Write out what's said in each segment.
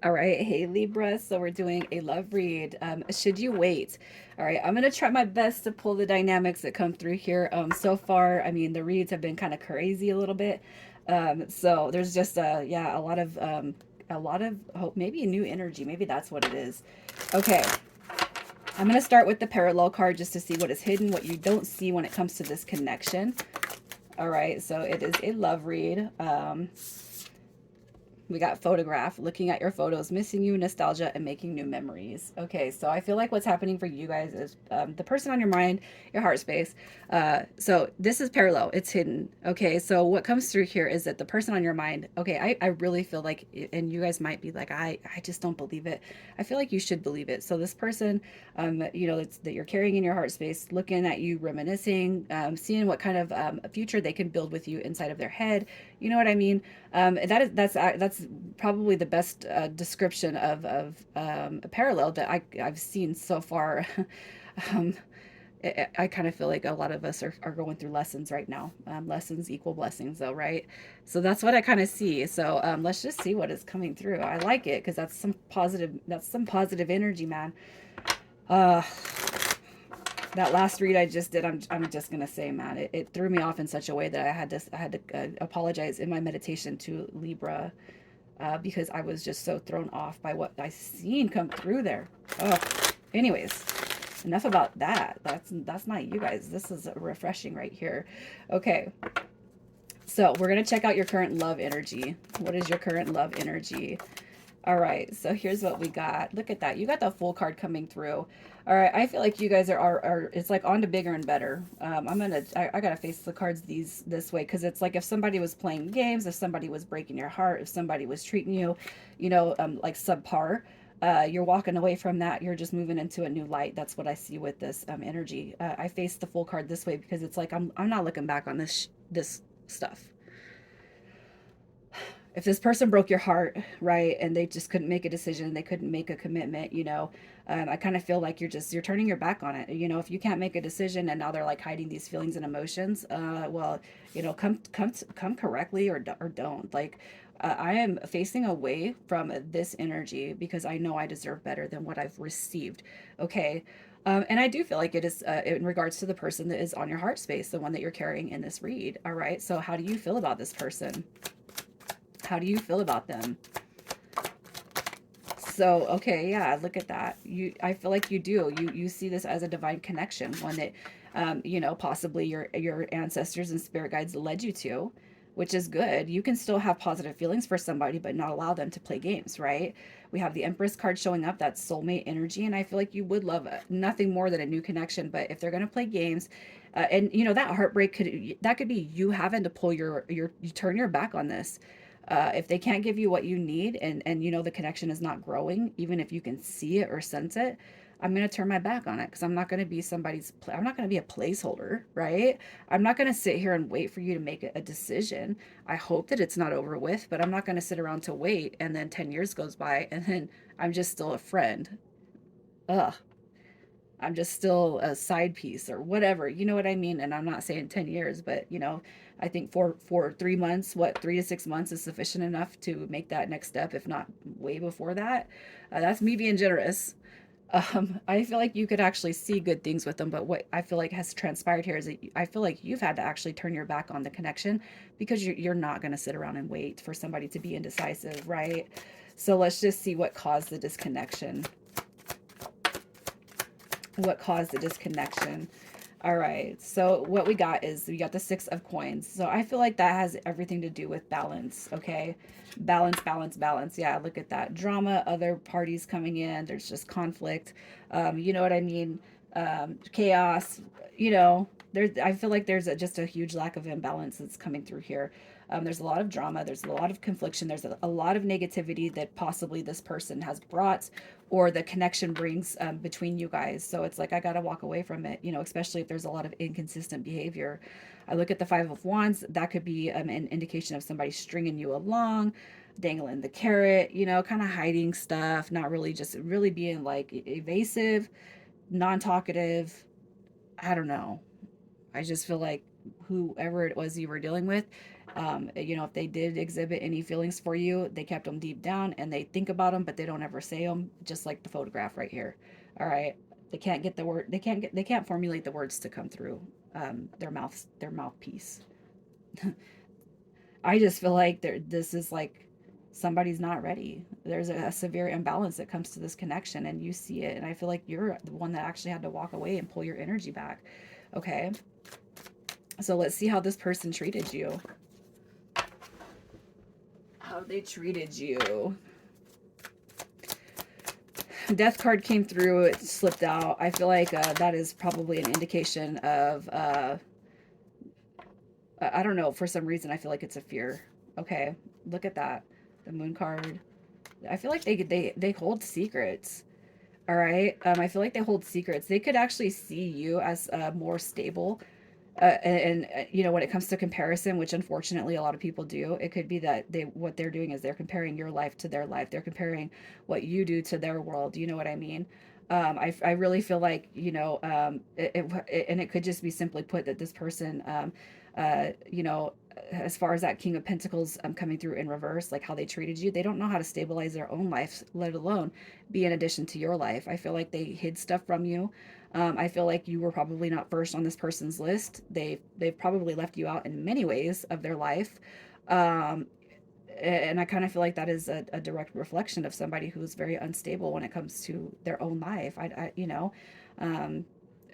All right, hey Libra. So we're doing a love read. Should you wait? All right, I'm gonna try my best to pull the dynamics that come through here. So far, I mean, the reads have been kind of crazy a little bit. So there's just yeah, a lot of hope, maybe a new energy. Maybe that's what it is. Okay, I'm gonna start with the parallel card just to see what is hidden, what you don't see when it comes to this connection. All right, so it is a love read. We got photograph, looking at your photos, missing you, nostalgia, and making new memories. Okay, so I feel like what's happening for you guys is the person on your mind, your heart space. So this is parallel, it's hidden. Okay, so what comes through here is that the person on your mind, okay, I really feel like, and you guys might be like, I just don't believe it. I feel like you should believe it. So this person, you know, that you're carrying in your heart space, looking at you, reminiscing, seeing what kind of a future they can build with you inside of their head. You know what I mean? That's probably the best description of a parallel that I've seen so far. um, I kind of feel like a lot of us are going through lessons right now. Lessons equal blessings, though, right? So that's what I kind of see. So let's just see what is coming through. I like it because that's some positive. That's some positive energy, man. Uh, that last read I just did, I'm just gonna say, man, it threw me off in such a way that I had to apologize in my meditation to Libra, because I was just so thrown off by what I seen come through there. Oh, anyways, enough about that. That's not you guys. This is refreshing right here. Okay, so we're gonna check out your current love energy. What is your current love energy? All right, so here's what we got. Look at that. You got the full card coming through. All right, I feel like you guys are it's like on to bigger and better. I gotta face the cards this way because it's like if somebody was playing games, if somebody was breaking your heart, if somebody was treating you, like subpar, you're walking away from that. You're just moving into a new light. That's what I see with this energy. I face the full card this way because it's like I'm not looking back on this stuff. If this person broke your heart, right, and they just couldn't make a decision, they couldn't make a commitment, I kind of feel like you're turning your back on it. If you can't make a decision and now they're like hiding these feelings and emotions, well, come correctly or don't. Like, I am facing away from this energy because I know I deserve better than what I've received. Okay. And I do feel like it is in regards to the person that is on your heart space, the one that you're carrying in this read. All right. So, how do you feel about this person? How do you feel about them? So, okay, yeah, look at that. I feel like you do. You see this as a divine connection, one that, possibly your ancestors and spirit guides led you to, which is good. You can still have positive feelings for somebody, but not allow them to play games, right? We have the Empress card showing up. That's soulmate energy, and I feel like you would love nothing more than a new connection. But if they're gonna play games, and that heartbreak could be you having to pull you turn your back on this. If they can't give you what you need, and the connection is not growing, even if you can see it or sense it, I'm going to turn my back on it because I'm not going to be I'm not going to be a placeholder, right? I'm not going to sit here and wait for you to make a decision. I hope that it's not over with, but I'm not going to sit around to wait and then 10 years goes by and then I'm just still a friend. Ugh. I'm just still a side piece or whatever. You know what I mean? And I'm not saying 10 years, but I think for 3 months, 3 to 6 months is sufficient enough to make that next step, if not way before that. That's me being generous. I feel like you could actually see good things with them, but what I feel like has transpired here is that I feel like you've had to actually turn your back on the connection because you're not going to sit around and wait for somebody to be indecisive, right? So let's just see what caused the disconnection. What caused the disconnection? All right. So what we got is we got the 6 of coins. So I feel like that has everything to do with balance. Okay. Balance, balance, balance. Yeah. Look at that drama. Other parties coming in. There's just conflict. You know what I mean? Chaos. I feel like there's just a huge lack of imbalance that's coming through here. There's a lot of drama. There's a lot of confliction. There's a lot of negativity that possibly this person has brought or the connection brings between you guys. So it's like I got to walk away from it, especially if there's a lot of inconsistent behavior. I look at the 5 of wands. That could be an indication of somebody stringing you along, dangling the carrot, kind of hiding stuff, not really, just really being like evasive, non-talkative. I don't know. I just feel like whoever it was you were dealing with, You know, if they did exhibit any feelings for you, they kept them deep down and they think about them, but they don't ever say them, just like the photograph right here. All right. They can't get the word, they can't formulate the words to come through their mouthpiece. I just feel like this is like somebody's not ready. There's a severe imbalance that comes to this connection, and you see it. And I feel like you're the one that actually had to walk away and pull your energy back. Okay. So let's see how this person treated you. How they treated you. Death card came through, it slipped out. I feel like that is probably an indication of, I don't know, for some reason I feel like it's a fear. Okay, look at that. The moon card. I feel like they hold secrets. All right. I feel like they hold secrets. They could actually see you as more stable. You know, when it comes to comparison, which unfortunately a lot of people do, it could be that what they're doing is they're comparing your life to their life. They're comparing what you do to their world. You know what I mean? I really feel like, you know, and it could just be simply put that this person, you know, as far as that King of Pentacles coming through in reverse, like how they treated you, they don't know how to stabilize their own life, let alone be in addition to your life. I feel like they hid stuff from you. I feel like you were probably not first on this person's list. They've probably left you out in many ways of their life. Um, and I kind of feel like that is a direct reflection of somebody who's very unstable when it comes to their own life. You know, um,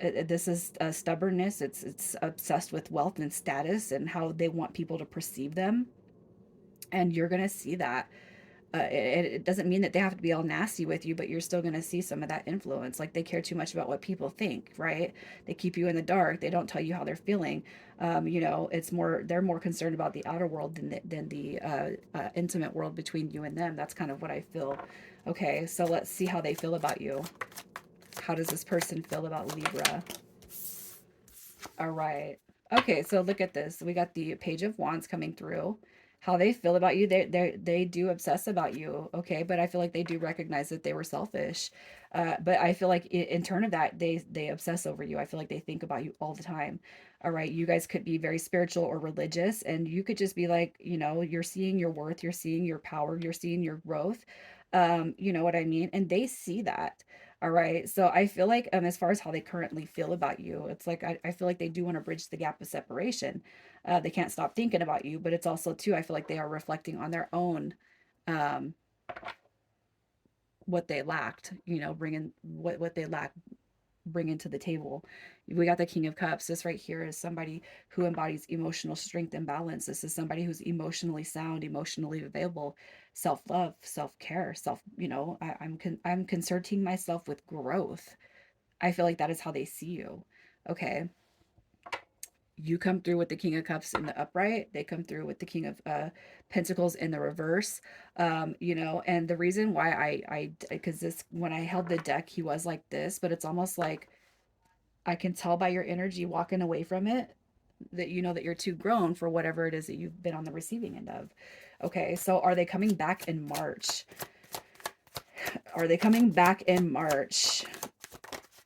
this is stubbornness. It's obsessed with wealth and status and how they want people to perceive them, and you're gonna see that. It doesn't mean that they have to be all nasty with you, but you're still going to see some of that influence. Like they care too much about what people think, right? They keep you in the dark. They don't tell you how they're feeling. You know, it's more, they're more concerned about the outer world than the intimate world between you and them. That's kind of what I feel. Okay, so let's see how they feel about you. How does this person feel about Libra? All right. Okay, so look at this. We got the Page of Wands coming through. How they feel about you, they do obsess about you, okay? But I feel like they do recognize that they were selfish. But I feel like in turn of that, they obsess over you. I feel like they think about you all the time. All right, you guys could be very spiritual or religious, and you could just be like, you know, you're seeing your worth, you're seeing your power, you're seeing your growth. You know what I mean? And they see that. All right. So I feel like as far as how they currently feel about you, it's like I feel like they do want to bridge the gap of separation. They can't stop thinking about you, but it's also too, I feel like they are reflecting on their own um what they lacked, you know, bringing what they lack bringing to the table. We got the King of Cups. This right here is somebody who embodies emotional strength and balance. This is somebody who's emotionally sound, emotionally available, self-love, self-care, you know, I'm concerting myself with growth. I feel like that is how they see you. Okay. You come through with the King of Cups in the upright. They come through with the King of Pentacles in the reverse. You know, and the reason why because this, when I held the deck, he was like this, but it's almost like I can tell by your energy walking away from it that you know that you're too grown for whatever it is that you've been on the receiving end of. Okay, so are they coming back in March? Are they coming back in March?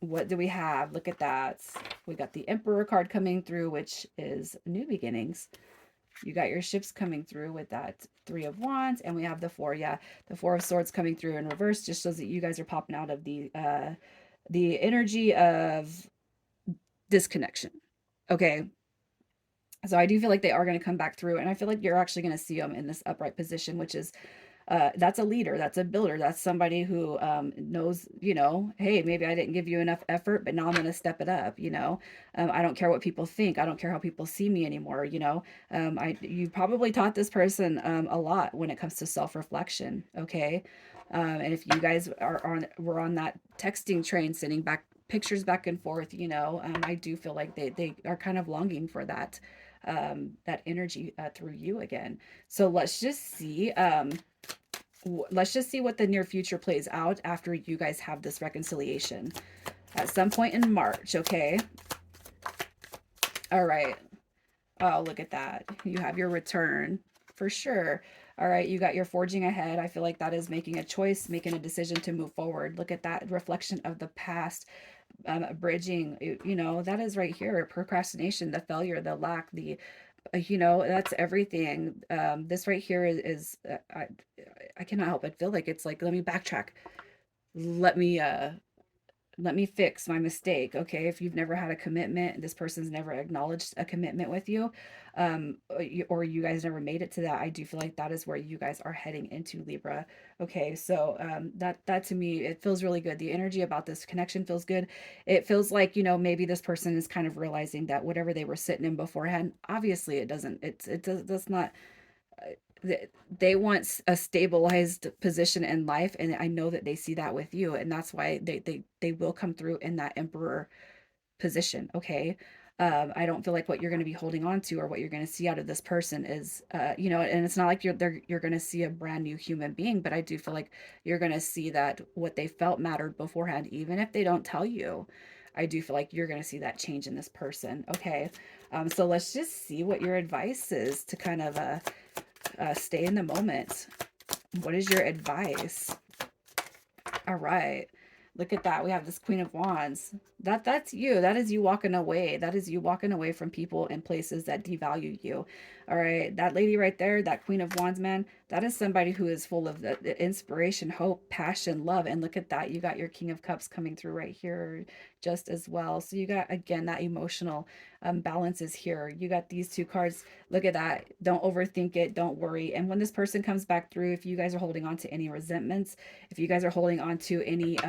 What do we have? Look at that. We got the Emperor card coming through, which is new beginnings. You got your ships coming through with that Three of Wands, and we have the four. Yeah, the Four of Swords coming through in reverse just shows that you guys are popping out of the energy of disconnection. Okay, so I do feel like they are going to come back through, and I feel like you're actually going to see them in this upright position, which is that's a leader, that's a builder, that's somebody who knows, you know, hey, maybe I didn't give you enough effort, but now I'm going to step it up. You know, I don't care what people think. I don't care how people see me anymore. You know, you probably taught this person a lot when it comes to self-reflection. Okay. And if you guys were on that texting train, sending back pictures back and forth, you know, I do feel like they are kind of longing for that energy through you again. So let's just see what the near future plays out after you guys have this reconciliation at some point in March. Okay. All right. Oh, look at that. You have your return for sure. All right. You got your forging ahead. I feel like that is making a choice, making a decision to move forward. Look at that reflection of the past, bridging, you know, that is right here. Procrastination, the failure, the lack, the You know, that's everything. This right here I cannot help but feel like it's like, let me backtrack. Let me let me fix my mistake. Okay, if you've never had a commitment, this person's never acknowledged a commitment with you, or you guys never made it to that, I do feel like that is where you guys are heading into, Libra. Okay, so that to me, it feels really good. The energy about this connection feels good. It feels like, you know, maybe this person is kind of realizing that whatever they were sitting in beforehand, obviously it doesn't, it does not, they want a stabilized position in life, and I know that they see that with you, and that's why they will come through in that emperor position. Okay, I don't feel like what you're going to be holding on to or what you're going to see out of this person is, you know, and it's not like you're going to see a brand new human being, but I do feel like you're going to see that what they felt mattered beforehand, even if they don't tell you. I do feel like you're going to see that change in this person. Okay, so let's just see what your advice is to kind of stay in the moment. What is your advice? All right. Look at that. We have this Queen of Wands. That's you. That is you walking away. That is you walking away from people and places that devalue you. All right. That lady right there, that Queen of Wands, man, that is somebody who is full of the inspiration, hope, passion, love. And look at that. You got your King of Cups coming through right here just as well. So you got, again, that emotional balance is here. You got these two cards. Look at that. Don't overthink it. Don't worry. And when this person comes back through, if you guys are holding on to any resentments, if you guys are holding on to any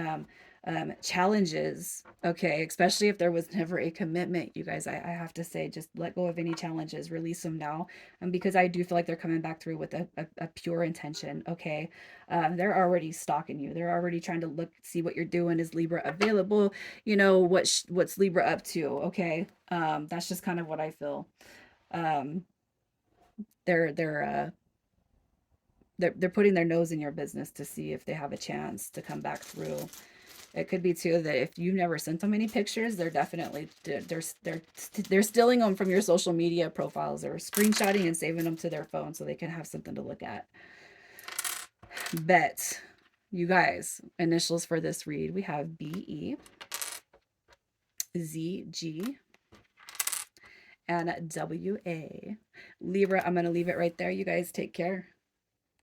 challenges, okay, especially if there was never a commitment, you guys, I have to say, just let go of any challenges, release them now. Because I do feel like they're coming back through with a pure intention. Okay, they're already stalking you. They're already trying to look, see what you're doing. Is Libra available? You know what's Libra up to? Okay, that's just kind of what I feel. Um, they're they're uh, they're putting their nose in your business to see if they have a chance to come back through. It could be too that if you've never sent them any pictures, they're definitely they're stealing them from your social media profiles, or screenshotting and saving them to their phone so they can have something to look at. Bet. You guys, initials for this read, we have BE, ZG, and WA. Libra, I'm going to leave it right there. You guys take care.